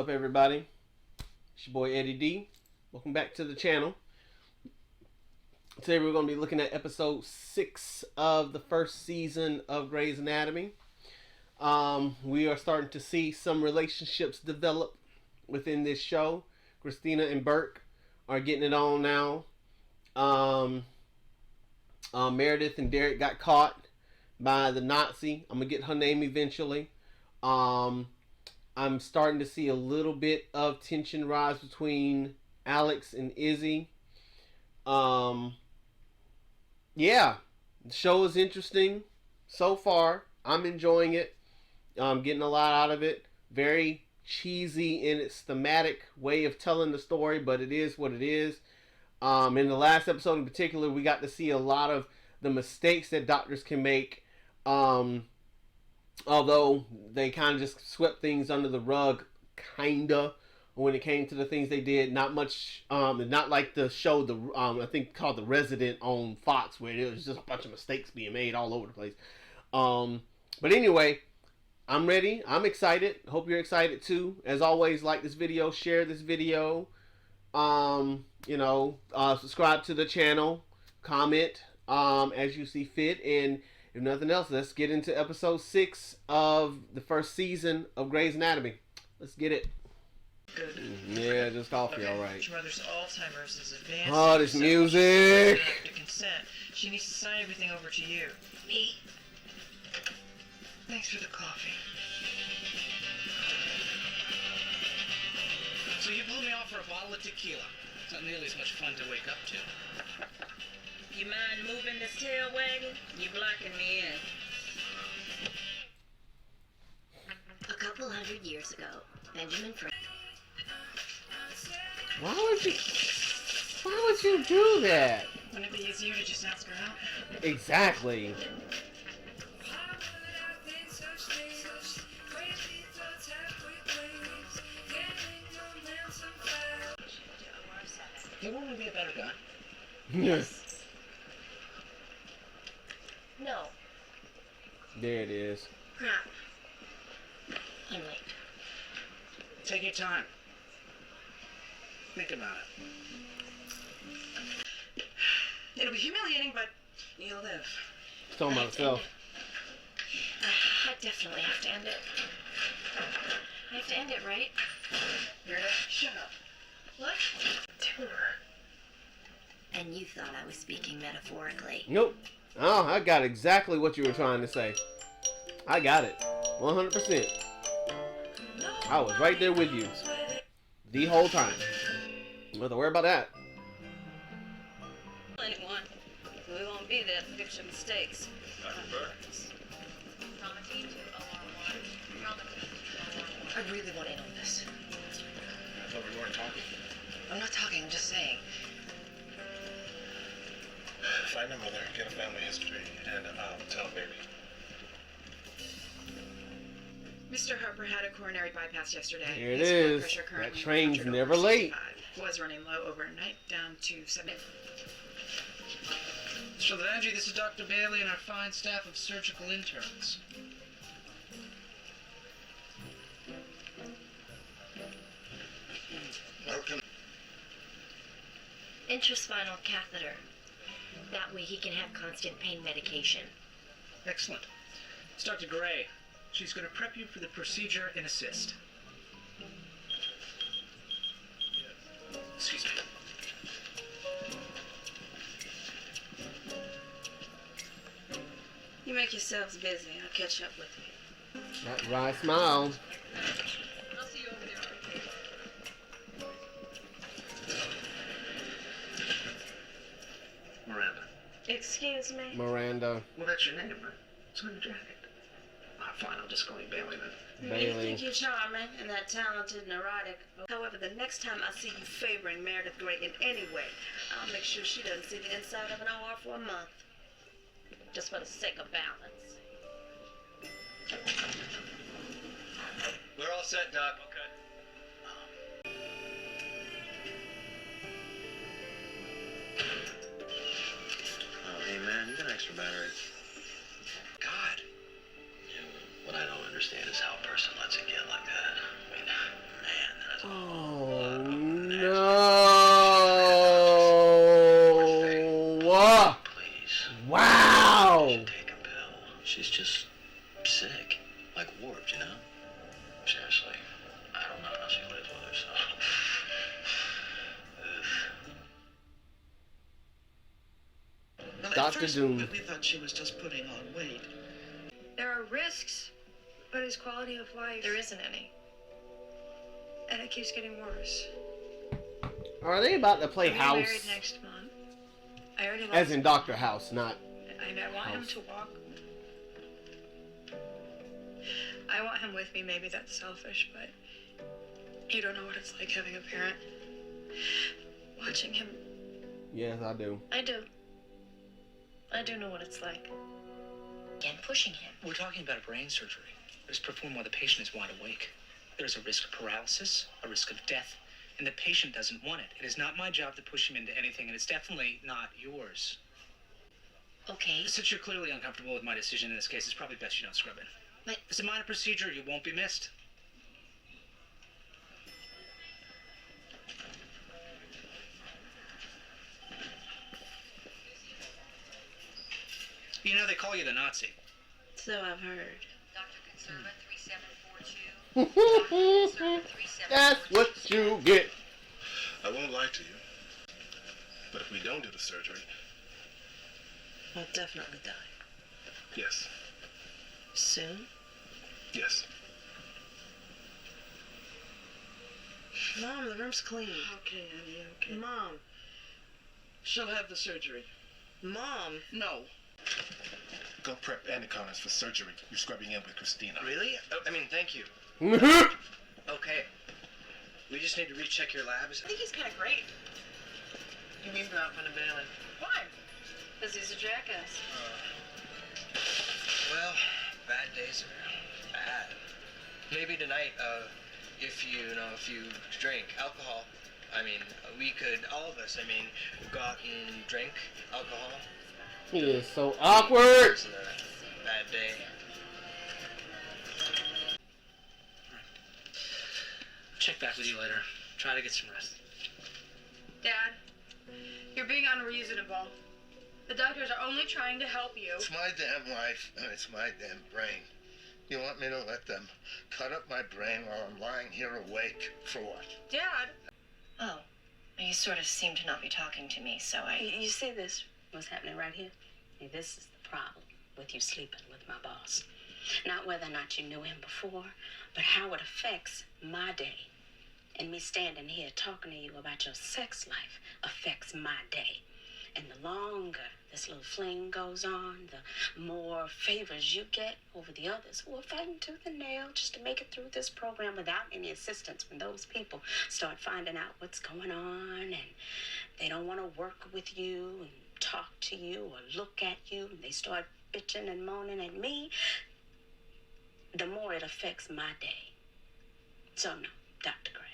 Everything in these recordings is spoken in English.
up, everybody? It's your boy Eddie D. Welcome back to the channel. Today we're going to be looking at episode 6 of the first season of Grey's Anatomy. We are starting to see some relationships develop within this show. Cristina and Burke are getting it on now. Meredith and Derek got caught by the Nazi. I'm going to get her name eventually. I'm starting to see a little bit of tension rise between Alex and Izzie. Yeah, the show is interesting so far. I'm enjoying it. I'm getting a lot out of it. Very cheesy in its thematic way of telling the story, but it is what it is. In the last episode in particular, we got to see a lot of the mistakes that doctors can make. Although they kind of just swept things under the rug, kinda, when it came to the things they did. Not much, not like the show, I think called The Resident on Fox, where it was just a bunch of mistakes being made all over the place. But anyway, I'm ready. I'm excited. Hope you're excited too. As always, like this video, share this video, subscribe to the channel, comment, as you see fit, and if nothing else, let's get into episode 6 of the first season of Grey's Anatomy. Let's get it. Good. Yeah, just coffee, okay. alright. Your mother's Alzheimer's is advanced. Oh, this music! To consent. She needs to sign everything over to you. Me? Thanks for the coffee. So you blew me off for a bottle of tequila. It's not nearly as much fun to wake up to. You mind moving this tail wagon? You're blocking me in. A couple hundred years ago, Benjamin Franklin. Why would you do that? Wouldn't it be easier to just ask her out? Exactly. You want me to be a better guy? Yes. No. There it is. Crap. I'm late. Take your time. Think about it. It'll be humiliating, but you'll live. It's talking about itself. I definitely have to end it. I have to end it, right? Shut up. What? To her. And you thought I was speaking metaphorically. Nope. Oh, I got exactly what you were trying to say. I got it. 100%. I was right there with you. The whole time. Don't have to worry about that. Anyone. We won't be there to fix your mistakes. Dr. Burke. I really want in on this. I thought we weren't talking. I'm not talking, I'm just saying. Find a mother, get a family history, and tell a baby. Mr. Harper had a coronary bypass yesterday. Here it His blood is. pressure That currently train's 100 never over late. 65. Was running low overnight, down to 7. So, Angie, this is Dr. Bailey and our fine staff of surgical interns. Welcome. Intraspinal catheter. That way he can have constant pain medication. Excellent. It's Dr. Gray. She's going to prep you for the procedure and assist. Excuse me. You make yourselves busy. I'll catch up with you. That right smile. I'll see you over there. Miranda. Excuse me? Miranda. Well, that's your name, right? It's on your jacket. Fine, I'll just call you Bailey then. You Bailey. think you're charming and that talented, neurotic. However, the next time I see you favoring Meredith Grey in any way, I'll make sure she doesn't see the inside of an OR for a month. Just for the sake of balance. We're all set, Doc. Okay. Oh, hey, man, you got extra batteries. God. Yeah, what I don't understand is how a person lets it get like that. I mean, man, has Oh nasty. no! Please. Wow! You should take a pill. She's just sick. Like warped, you know? Seriously. I don't know how she lives with herself. Well, at Dr. first, Doom. we thought she was just putting on weight. There are risks, but his quality of life, There isn't any. and it keeps getting worse. Are they about to play I'm House? married next month. I already lost As in Dr. House, not. I want him House. to walk. I want him with me. Maybe that's selfish, but you don't know what it's like having a parent. Watching him. Yes, I do. I do. I do know what it's like. And pushing him. We're talking about a brain surgery. It's performed while the patient is wide awake. There is a risk of paralysis, a risk of death, and the patient doesn't want it. It is not my job to push him into anything, and it's definitely not yours. Okay. Since you're clearly uncomfortable with my decision in this case, it's probably best you don't scrub in. But It's a minor procedure. You won't be missed. You know, they call you the Nazi. So I've heard. Dr. Conserva 3742. That's what you get. I won't lie to you. But if we don't do the surgery, I'll definitely die. yes. Soon? Yes. Mom, the room's clean. Okay, honey, okay. Mom. She'll have the surgery. Mom. No. Go prep Andy Connors for surgery. You're scrubbing in with Cristina. Really? Oh, I mean, thank you. Okay. We just need to recheck your labs. I think he's kind of great. You mean not Van Balen? Why? Because he's a jackass. Well, bad days are bad. Maybe tonight, if you drink alcohol, I mean, we could, all of us, go out and drink alcohol. He is so awkward. It's a bad day. Check back with you later. Try to get some rest. Dad, you're being unreasonable. The doctors are only trying to help you. It's my damn life, and it's my damn brain. You want me to let them cut up my brain while I'm lying here awake? For what? Dad. Oh. You sort of seem to not be talking to me, so You see this? What's happening right here? See, this is the problem with you sleeping with my boss. Not whether or not you knew him before, but how it affects my day. And me standing here talking to you about your sex life affects my day. And the longer this little fling goes on, the more favors you get over the others who are fighting tooth and nail just to make it through this program without any assistance. When those people start finding out what's going on and they don't want to work with you and talk to you or look at you, and they start bitching and moaning at me, the more it affects my day. So no, Dr. Gray,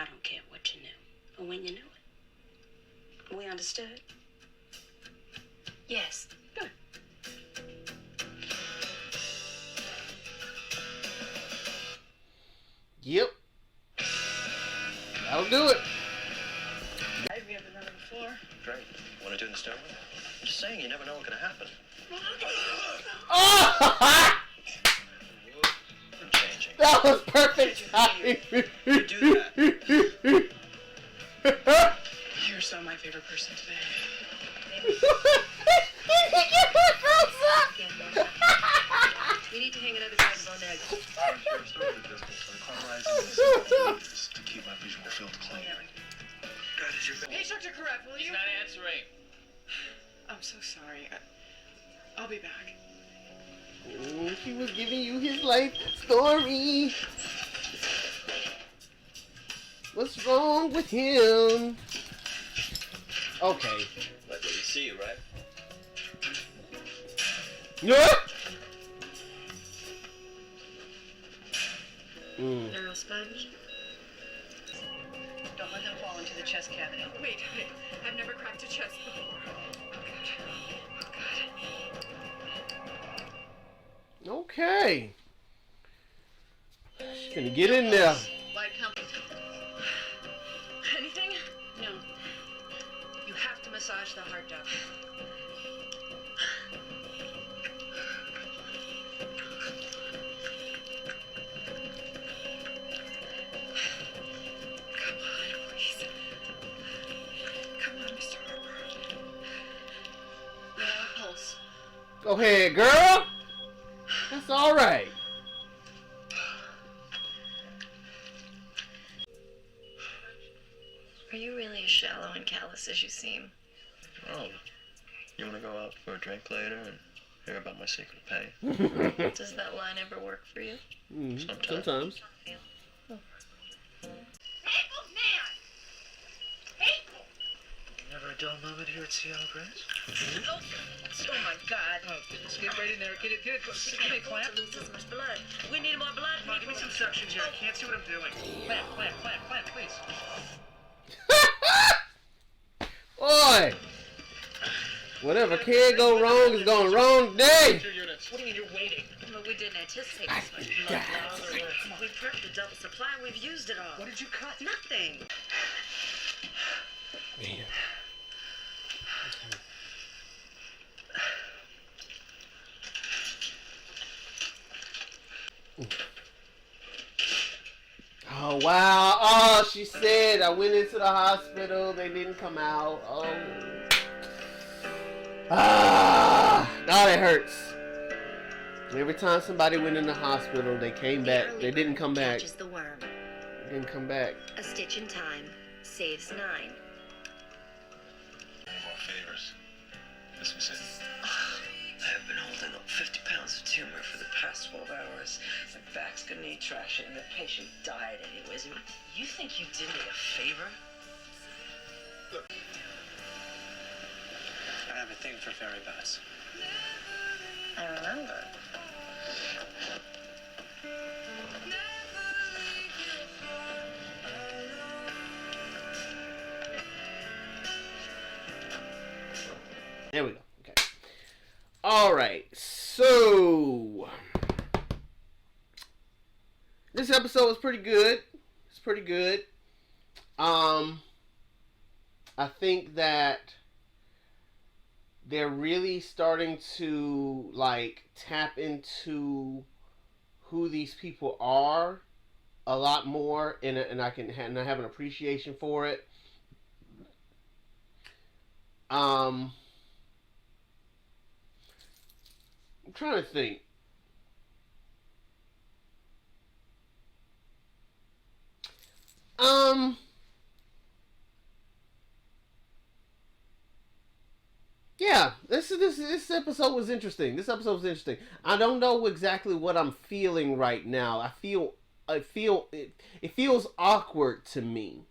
I don't care what you knew or when you knew it. We understood? yes. Good. Yep. That'll do it. Have you ever done it before? Great. Want to do it in the stairwell? Just saying, you never know what's gonna happen. Oh! I'm changing. That was perfect timing. You do that. You're so my favorite person today. We need to hang another side of our neck. I'm starting the distance. I'm cauterizing this to keep my visual field clean. God, is your Hey, Dr. Karev, will you? not answering. I'm so sorry. I'll be back. Oh, he was giving you his life story. What's wrong with him? Okay. Like what you see, right? Yeah. Mm. Neural sponge? Don't let them fall into the chest cavity. Wait, I've never cracked a chest before. Okay. Gonna get in there. Light company. massage the heart, doctor. Come on, please. Come on, Mr. Harper. We have a pulse. Go ahead, girl. That's all right. Are you really as shallow and callous as you seem? Oh, you want to go out for a drink later and hear about my secret pain? Does that line ever work for you? Sometimes. Never a dull moment here at Seattle Grass. Oh my God. Oh, let's get right in there. Get it. Give me a clamp. Lose this much blood. We need more blood. Come on, give me some suction here. I can't see what I'm doing. Clamp, please. Boy, whatever can go wrong is going wrong today. What do you mean you're waiting? Well, we didn't anticipate this much blood loss. We prepped the double supply and we've used it all. What did you cut? Nothing. Man. Oh wow! Oh, she said I went into the hospital. They didn't come out. Oh, now that hurts. Every time somebody went in the hospital, they came back. They didn't come back. Catches the worm. They didn't come back. A stitch in time saves 9. More favors. This was it. I have been holding up 50 pounds of tumor for the past 12 hours. My back's gonna need traction, and the patient died anyways. I mean, you think you did me a favor? Look. I have a thing for fairy bats. I remember. There we go. Okay. All right. So this episode was pretty good. It's pretty good. I think that they're really starting to like tap into who these people are a lot more, and I have an appreciation for it. I'm trying to think. Yeah, this episode was interesting. This episode was interesting. I don't know exactly what I'm feeling right now. It feels awkward to me.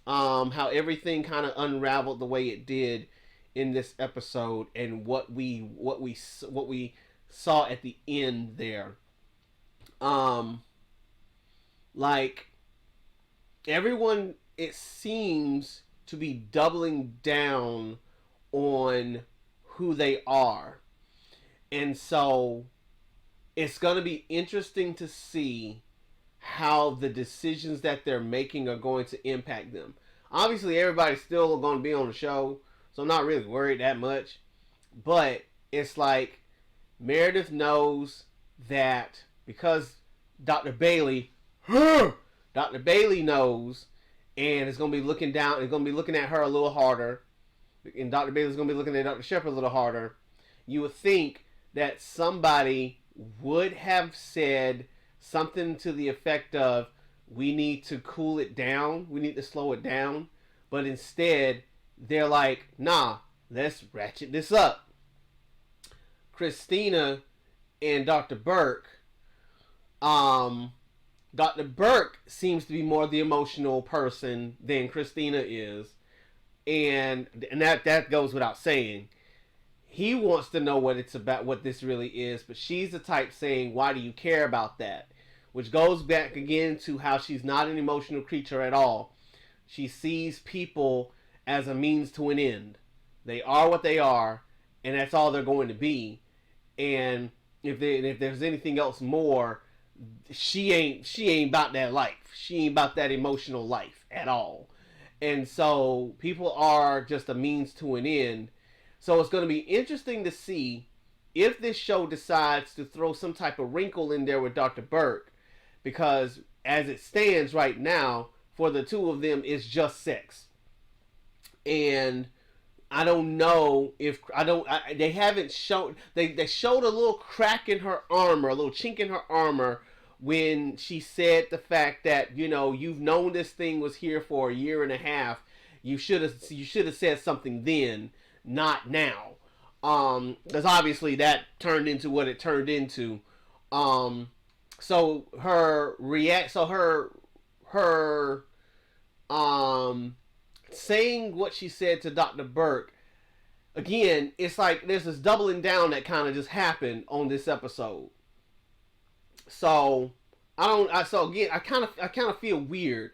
How everything kind of unraveled the way it did in this episode, and what we saw at the end there. Like everyone, it seems to be doubling down on who they are, and so it's going to be interesting to see how the decisions that they're making are going to impact them. Obviously, everybody's still going to be on the show, so I'm not really worried that much. But it's like Meredith knows that because Dr. Bailey knows, and is going to be looking down, and going to be looking at her a little harder, and Dr. Bailey's going to be looking at Dr. Shepard a little harder. You would think that somebody would have said something to the effect of, we need to cool it down, we need to slow it down, but instead they're like, nah, let's ratchet this up. Cristina and Dr. Burke, Dr. Burke seems to be more the emotional person than Cristina is, and that goes without saying. He wants to know what it's about, what this really is, but she's the type saying, why do you care about that? Which goes back again to how she's not an emotional creature at all. She sees people as a means to an end. They are what they are, and that's all they're going to be. And if there's anything else more, she ain't about that life. She ain't about that emotional life at all. And so people are just a means to an end. So it's going to be interesting to see if this show decides to throw some type of wrinkle in there with Dr. Burke, because as it stands right now, for the two of them, it's just sex. And I don't know if they haven't shown, they showed a little crack in her armor, a little chink in her armor when she said the fact that, you know, you've known this thing was here for a year and a half. You should have said something then, not now. Because obviously that turned into what it turned into. So her saying what she said to Dr. Burke, again, it's like there's this doubling down that kind of just happened on this episode. So I kind of feel weird.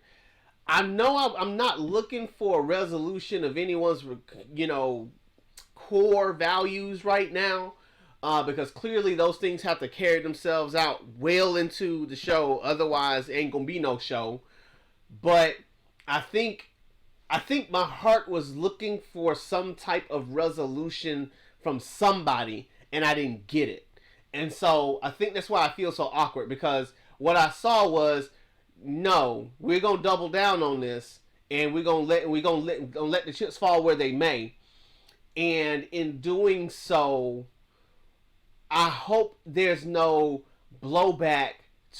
I know I'm not looking for a resolution of anyone's, you know, core values right now, because clearly those things have to carry themselves out well into the show. Otherwise, ain't gonna be no show. But I think my heart was looking for some type of resolution from somebody, and I didn't get it. And so I think that's why I feel so awkward, because what I saw was, no, we're gonna double down on this, and we're gonna let the chips fall where they may. And in doing so, I hope there's no blowback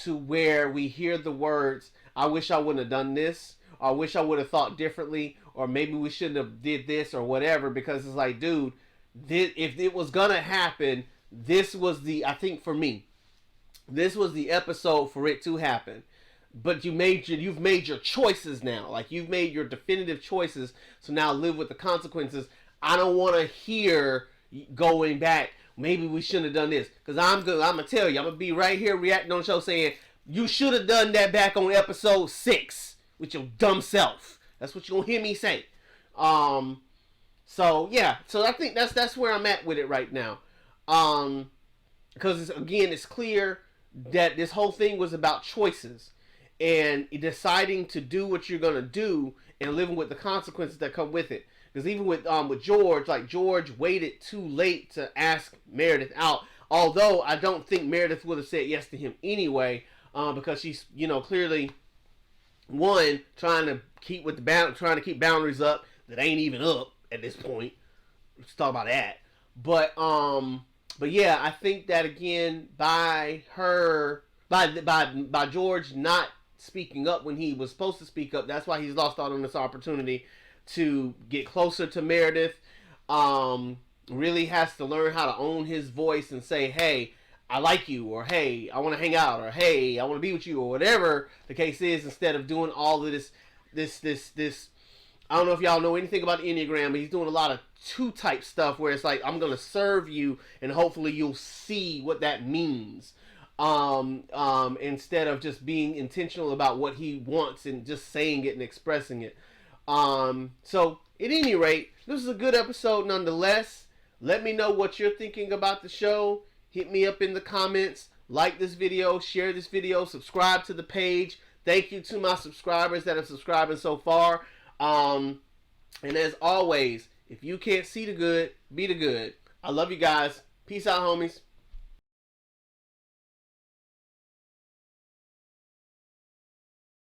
to where we hear the words, I wish I wouldn't have done this, or I wish I would have thought differently, or maybe we shouldn't have did this or whatever, because it's like, dude, if it was gonna happen, I think for me, this was the episode for it to happen. But you've made your choices now. Like, you've made your definitive choices, so now live with the consequences. I don't want to hear going back, maybe we shouldn't have done this. Because I'm going to tell you, I'm going to be right here reacting on the show saying, you should have done that back on episode 6 with your dumb self. That's what you're going to hear me say. So I think that's where I'm at with it right now. Because, again, it's clear that this whole thing was about choices. And deciding to do what you're going to do and living with the consequences that come with it. Because even with George, like, George waited too late to ask Meredith out. Although I don't think Meredith would have said yes to him anyway, because she's, you know, clearly, one, trying to keep boundaries up that ain't even up at this point. Let's talk about that. But yeah, I think that, again, by George not speaking up when he was supposed to speak up, that's why he's lost out on this opportunity to get closer to Meredith. Really has to learn how to own his voice and say, hey, I like you, or hey, I want to hang out, or hey, I want to be with you, or whatever the case is, instead of doing all of this. I don't know if y'all know anything about the Enneagram, but he's doing a lot of 2-type stuff where it's like, I'm going to serve you and hopefully you'll see what that means. Instead of just being intentional about what he wants and just saying it and expressing it. So at any rate, this is a good episode nonetheless. Let me know what you're thinking about the show. Hit me up in the comments. Like this video, share this video, subscribe to the page. Thank you to my subscribers that have subscribed so far. And as always, if you can't see the good, be the good. I love you guys. Peace out, homies.